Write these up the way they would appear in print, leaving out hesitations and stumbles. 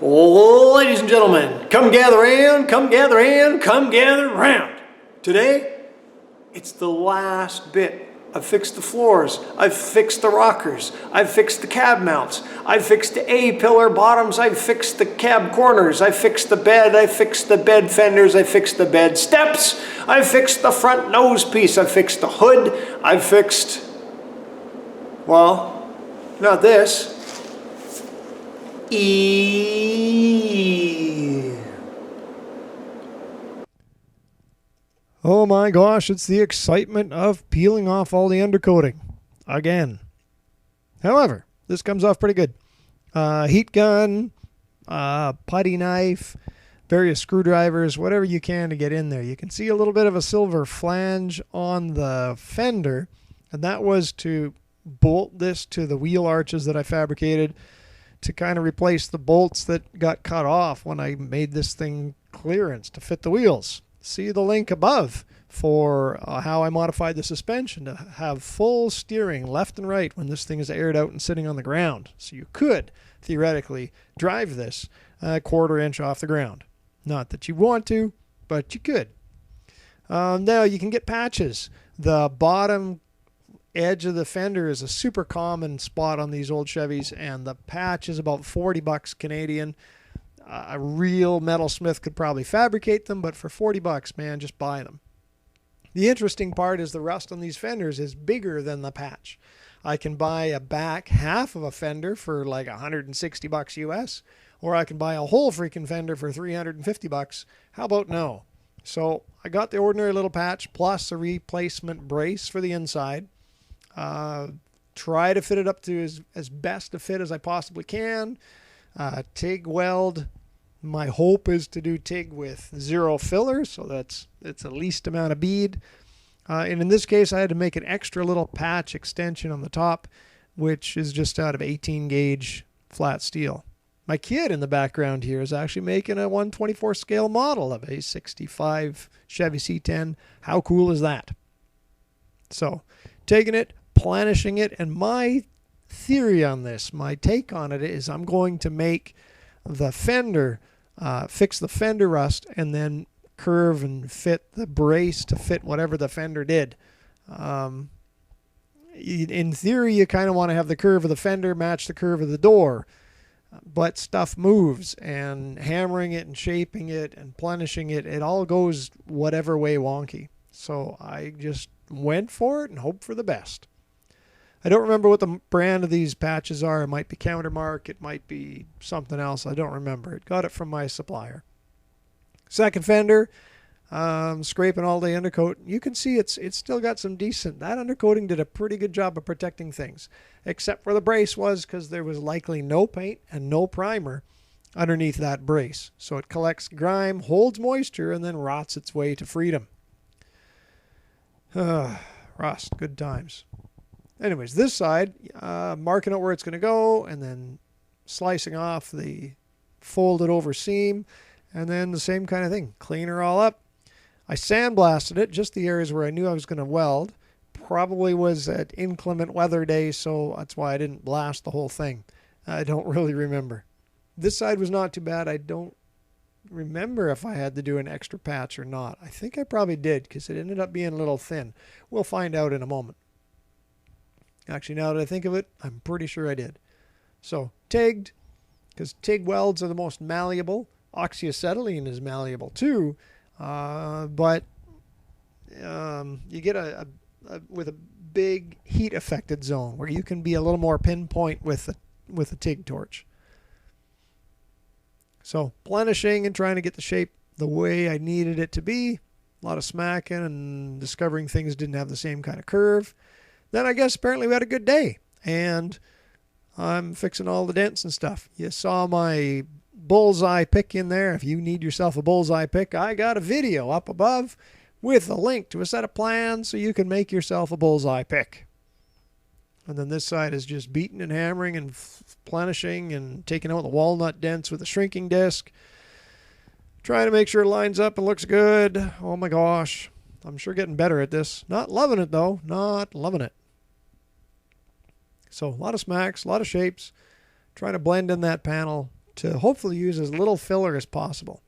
Ladies and gentlemen, come gather in, come gather in, come gather round. Today, it's the last bit. I've fixed the floors, I've fixed the rockers, I've fixed the cab mounts, I've fixed the A-pillar bottoms, I've fixed the cab corners, I've fixed the bed, I've fixed the bed fenders, I've fixed the bed steps, I've fixed the front nose piece, I've fixed the hood, I've fixed, well, not this. Oh my gosh, it's the excitement of peeling off all the undercoating. Again. However, this comes off pretty good. Heat gun, putty knife, various screwdrivers, whatever you can to get in there. You can see a little bit of a silver flange on the fender, and that was to bolt this to the wheel arches that I fabricated to kind of replace the bolts that got cut off when I made this thing clearance to fit the wheels. See the link above for how I modified the suspension to have full steering left and right when this thing is aired out and sitting on the ground. So you could theoretically drive this a quarter inch off the ground. Not that you want to, but you could. Now you can get patches. The bottom edge of the fender is a super common spot on these old Chevys, and the patch is about 40 bucks Canadian. A real metalsmith could probably fabricate them, but for 40 bucks, man, just buy them. The interesting part is the rust on these fenders is bigger than the patch. I can buy a back half of a fender for like 160 bucks US, or I can buy a whole freaking fender for 350 bucks. How about no? So I got the ordinary little patch plus a replacement brace for the inside. Try to fit it up to as best a fit as I possibly can. TIG weld. My hope is to do TIG with zero filler, so it's the least amount of bead. And in this case, I had to make an extra little patch extension on the top, which is just out of 18 gauge flat steel. My kid in the background here is actually making a 1/24 scale model of a 65 Chevy C10. How cool is that? So, taking it, planishing it, and my theory on this, my take on it is I'm going to make the fender, fix the fender rust, and then curve and fit the brace to fit whatever the fender did. In theory, you kind of want to have the curve of the fender match the curve of the door, but stuff moves, and hammering it and shaping it and plenishing it, it all goes whatever way wonky. So I just went for it and hoped for the best. I don't remember what the brand of these patches are. It might be Countermark. It might be something else. I don't remember. It got it from my supplier. Second fender, scraping all the undercoat. You can see it's still got some decent. That undercoating did a pretty good job of protecting things, except where the brace was, because there was likely no paint and no primer underneath that brace. So it collects grime, holds moisture, and then rots its way to freedom. Rust, good times. Anyways, this side, marking out where it's going to go, and then slicing off the folded over seam, and then the same kind of thing. Clean her all up. I sandblasted it, just the areas where I knew I was going to weld. Probably was at inclement weather day, so that's why I didn't blast the whole thing. I don't really remember. This side was not too bad. I don't remember if I had to do an extra patch or not. I think I probably did, because it ended up being a little thin. We'll find out in a moment. Actually, now that I think of it, I'm pretty sure I did. So, TIGged, because TIG welds are the most malleable. Oxyacetylene is malleable too, but you get with a big heat affected zone where you can be a little more pinpoint with a TIG torch. So, plenishing and trying to get the shape the way I needed it to be. A lot of smacking and discovering things didn't have the same kind of curve. Then I guess apparently we had a good day, and I'm fixing all the dents and stuff. You saw my bullseye pick in there. If you need yourself a bullseye pick, I got a video up above with a link to a set of plans so you can make yourself a bullseye pick. And then this side is just beating and hammering and plenishing and taking out the walnut dents with a shrinking disc. Trying to make sure it lines up and looks good. Oh my gosh. I'm sure getting better at this. Not loving it though. Not loving it. So a lot of smacks, a lot of shapes. Trying to blend in that panel. to hopefully use as little filler as possible.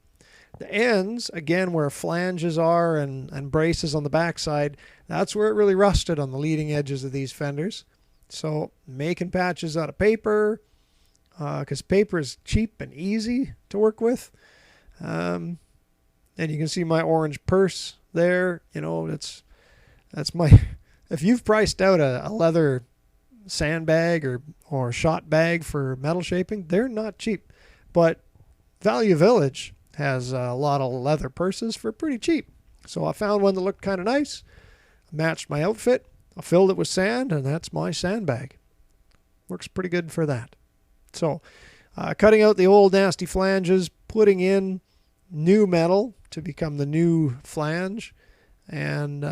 The ends, again, where flanges are and braces on the backside, that's where it really rusted on the leading edges of these fenders. So making patches out of paper, because paper is cheap and easy to work with. And you can see my orange purse there. You know, that's my, if you've priced out a leather sandbag or shot bag for metal shaping, they're not cheap. But Value Village has a lot of leather purses for pretty cheap. So I found one that looked kind of nice, matched my outfit. I filled it with sand, and that's my sandbag. Works pretty good for that. So cutting out the old nasty flanges, putting in new metal to become the new flange, and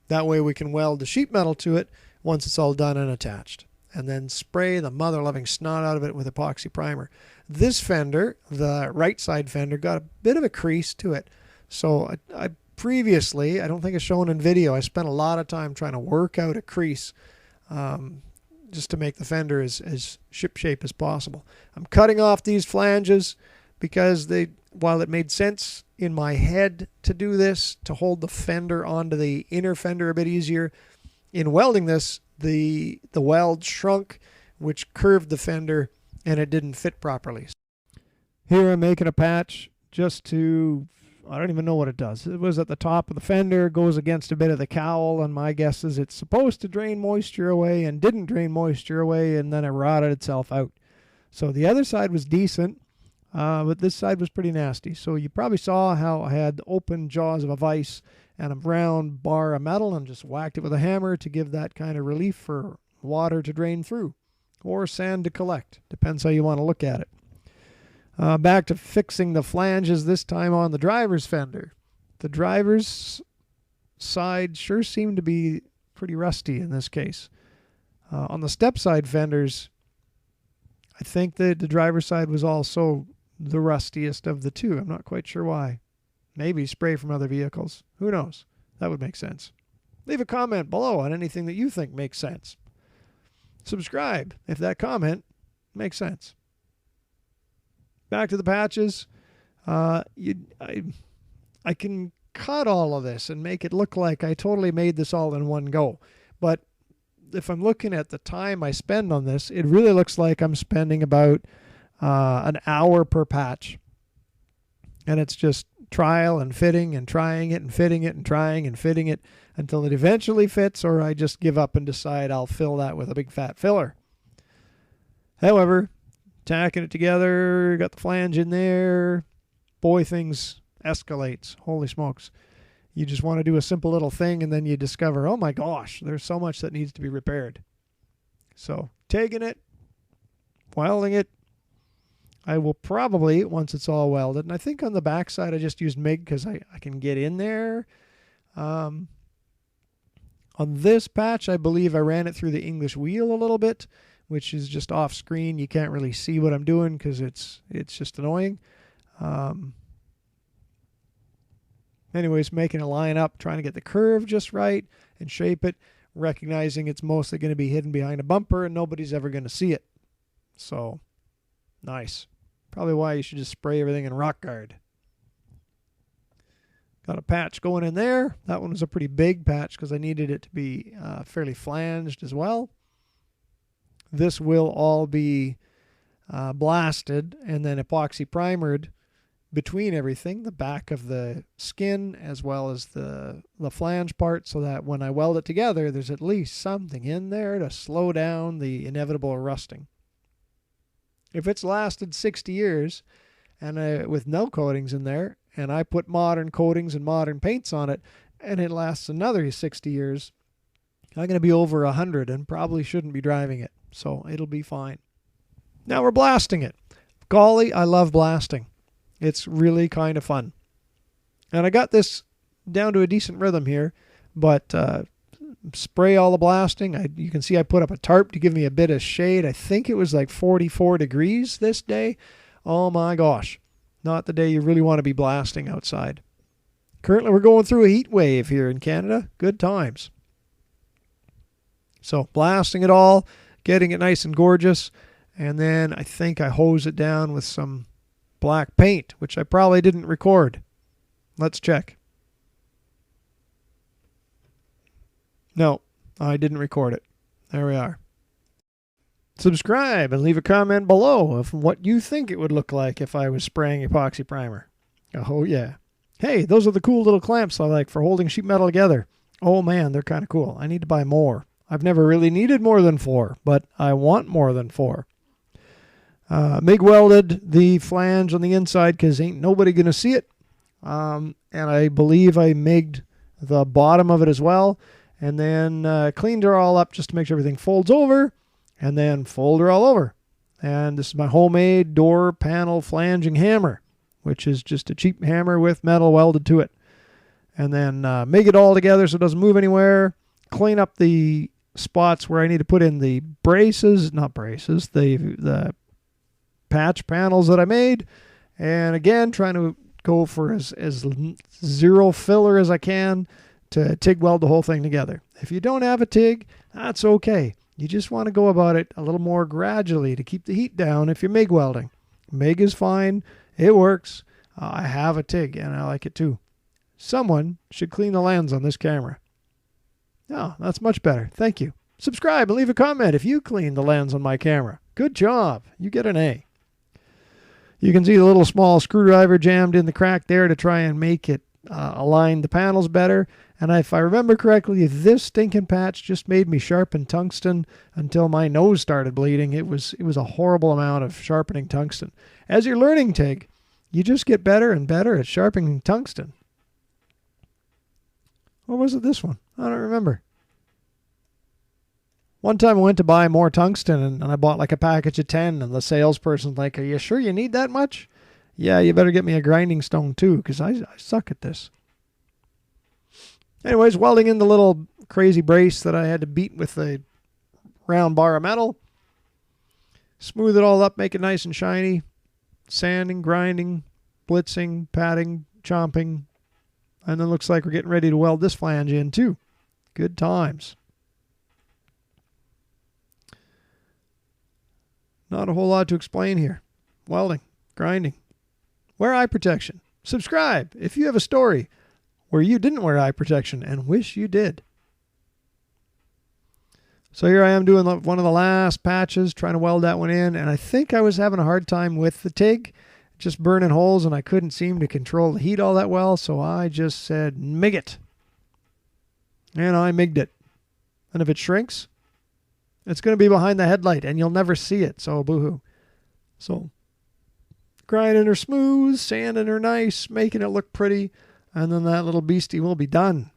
that way we can weld the sheet metal to it once it's all done and attached, and then spray the mother-loving snot out of it with epoxy primer. This fender, the right side fender, got a bit of a crease to it. So I previously, I don't think it's shown in video, I spent a lot of time trying to work out a crease just to make the fender as ship-shape as possible. I'm cutting off these flanges because while it made sense in my head to do this, to hold the fender onto the inner fender a bit easier, in welding this, the weld shrunk, which curved the fender, and it didn't fit properly. Here I'm making a patch just to, I don't even know what it does. It was at the top of the fender, goes against a bit of the cowl, and my guess is it's supposed to drain moisture away and didn't drain moisture away, and then it rotted itself out. So the other side was decent, but this side was pretty nasty. So you probably saw how I had open jaws of a vise and a round bar of metal and just whacked it with a hammer to give that kind of relief for water to drain through, or sand to collect. Depends how you want to look at it. Back to fixing the flanges, this time on the driver's fender. The driver's side sure seemed to be pretty rusty in this case. On the step side fenders, I think that the driver's side was also the rustiest of the two. I'm not quite sure why. Maybe spray from other vehicles. Who knows? That would make sense. Leave a comment below on anything that you think makes sense. Subscribe if that comment makes sense. Back to the patches. I can cut all of this and make it look like I totally made this all in one go. But if I'm looking at the time I spend on this, it really looks like I'm spending about an hour per patch. And it's just trial and fitting and trying it and fitting it and trying and fitting it until it eventually fits, or I just give up and decide I'll fill that with a big fat filler. However, tacking it together, got the flange in there, boy, things escalates. Holy smokes. You just want to do a simple little thing, and then you discover, oh my gosh, there's so much that needs to be repaired. So taking it, welding it, I will probably, once it's all welded, and I think on the back side I just used MIG because I can get in there. On this patch, I believe I ran it through the English wheel a little bit, which is just off screen. You can't really see what I'm doing because it's just annoying. Anyways, making it line up, trying to get the curve just right and shape it, recognizing it's mostly going to be hidden behind a bumper and nobody's ever going to see it. So, nice. Probably why you should just spray everything in Rock Guard. Got a patch going in there. That one was a pretty big patch because I needed it to be fairly flanged as well. This will all be blasted and then epoxy primered between everything, the back of the skin as well as the flange part, so that when I weld it together, there's at least something in there to slow down the inevitable rusting. If it's lasted 60 years and with no coatings in there, and I put modern coatings and modern paints on it, and it lasts another 60 years, I'm going to be over 100 and probably shouldn't be driving it. So it'll be fine. Now we're blasting it. Golly, I love blasting. It's really kind of fun. And I got this down to a decent rhythm here, but spray all the blasting. You can see I put up a tarp to give me a bit of shade. I think it was like 44 degrees this day. Oh my gosh. Not the day you really want to be blasting outside. Currently we're going through a heat wave here in Canada. Good times. So blasting it all, getting it nice and gorgeous, And then I think I hose it down with some black paint, which I probably didn't record. Let's check. No, I didn't record it. There we are. Subscribe and leave a comment below of what you think it would look like if I was spraying epoxy primer. Oh, yeah. Hey, those are the cool little clamps I like for holding sheet metal together. Oh, man, they're kind of cool. I need to buy more. I've never really needed more than 4, but I want more than 4. MIG welded the flange on the inside because ain't nobody going to see it. And I believe I MIG'd the bottom of it as well. And then cleaned her all up just to make sure everything folds over. And then fold her all over. And this is my homemade door panel flanging hammer, which is just a cheap hammer with metal welded to it. And then MIG it all together so it doesn't move anywhere. Clean up the spots where I need to put in the braces, not braces, the patch panels that I made. And again, trying to go for as zero filler as I can to TIG weld the whole thing together. If you don't have a TIG, that's okay. You just want to go about it a little more gradually to keep the heat down if you're MIG welding. MIG is fine. It works. I have a TIG and I like it too. Someone should clean the lens on this camera. Oh, that's much better. Thank you. Subscribe and leave a comment if you clean the lens on my camera. Good job. You get an A. You can see the little small screwdriver jammed in the crack there to try and make it align the panels better. And if I remember correctly, this stinking patch just made me sharpen tungsten until my nose started bleeding. It was a horrible amount of sharpening tungsten. As you're learning TIG, you just get better and better at sharpening tungsten. Or was it this one? I don't remember. One time I went to buy more tungsten and I bought like a package of 10 and the salesperson's like, "Are you sure you need that much?" "Yeah, you better get me a grinding stone too because I suck at this." Anyways, welding in the little crazy brace that I had to beat with a round bar of metal. Smooth it all up, make it nice and shiny. Sanding, grinding, blitzing, patting, chomping. And then looks like we're getting ready to weld this flange in too. Good times. Not a whole lot to explain here. Welding, grinding. Wear eye protection. Subscribe if you have a story where you didn't wear eye protection and wish you did. So here I am doing one of the last patches, trying to weld that one in, and I think I was having a hard time with the TIG, just burning holes, and I couldn't seem to control the heat all that well, so I just said, MIG it. And I MIG'd it. And if it shrinks, it's going to be behind the headlight, and you'll never see it, so boo-hoo. So grinding her smooth, sanding her nice, making it look pretty, and then that little beastie will be done.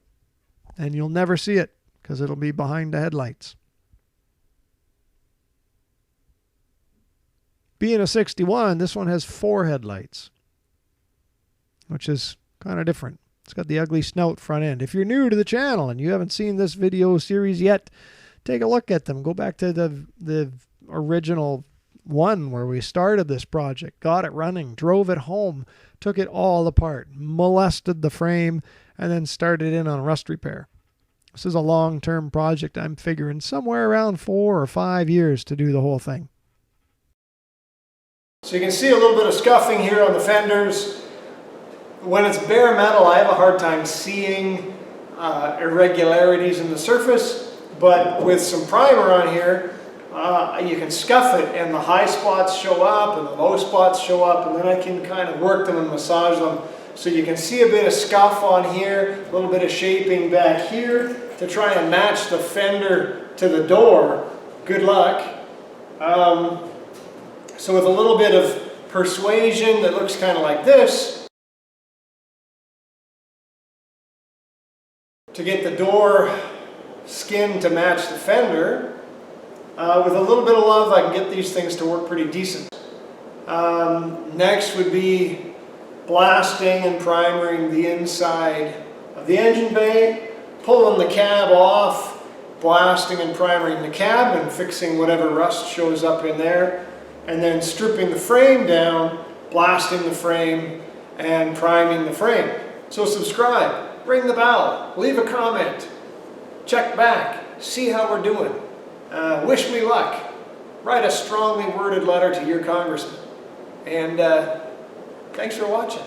And you'll never see it because it'll be behind the headlights. Being a 61, this one has 4 headlights, which is kind of different. It's got the ugly snout front end. If you're new to the channel and you haven't seen this video series yet, take a look at them. Go back to the original one where we started this project, got it running, drove it home, took it all apart, molested the frame, and then started in on rust repair. This is a long-term project. I'm figuring somewhere around 4 or 5 years to do the whole thing. So you can see a little bit of scuffing here on the fenders. When it's bare metal, I have a hard time seeing irregularities in the surface, but with some primer on here, you can scuff it and the high spots show up and the low spots show up, and then I can kind of work them and massage them. So you can see a bit of scuff on here, a little bit of shaping back here to try and match the fender to the door. Good luck. So with a little bit of persuasion that looks kind of like this, to get the door skin to match the fender, with a little bit of love I can get these things to work pretty decent. Next would be blasting and primering the inside of the engine bay, pulling the cab off, blasting and primering the cab and fixing whatever rust shows up in there, and then stripping the frame down, blasting the frame, and priming the frame. So subscribe, ring the bell, leave a comment, check back, see how we're doing. Wish me luck. write a strongly worded letter to your congressman. And thanks for watching.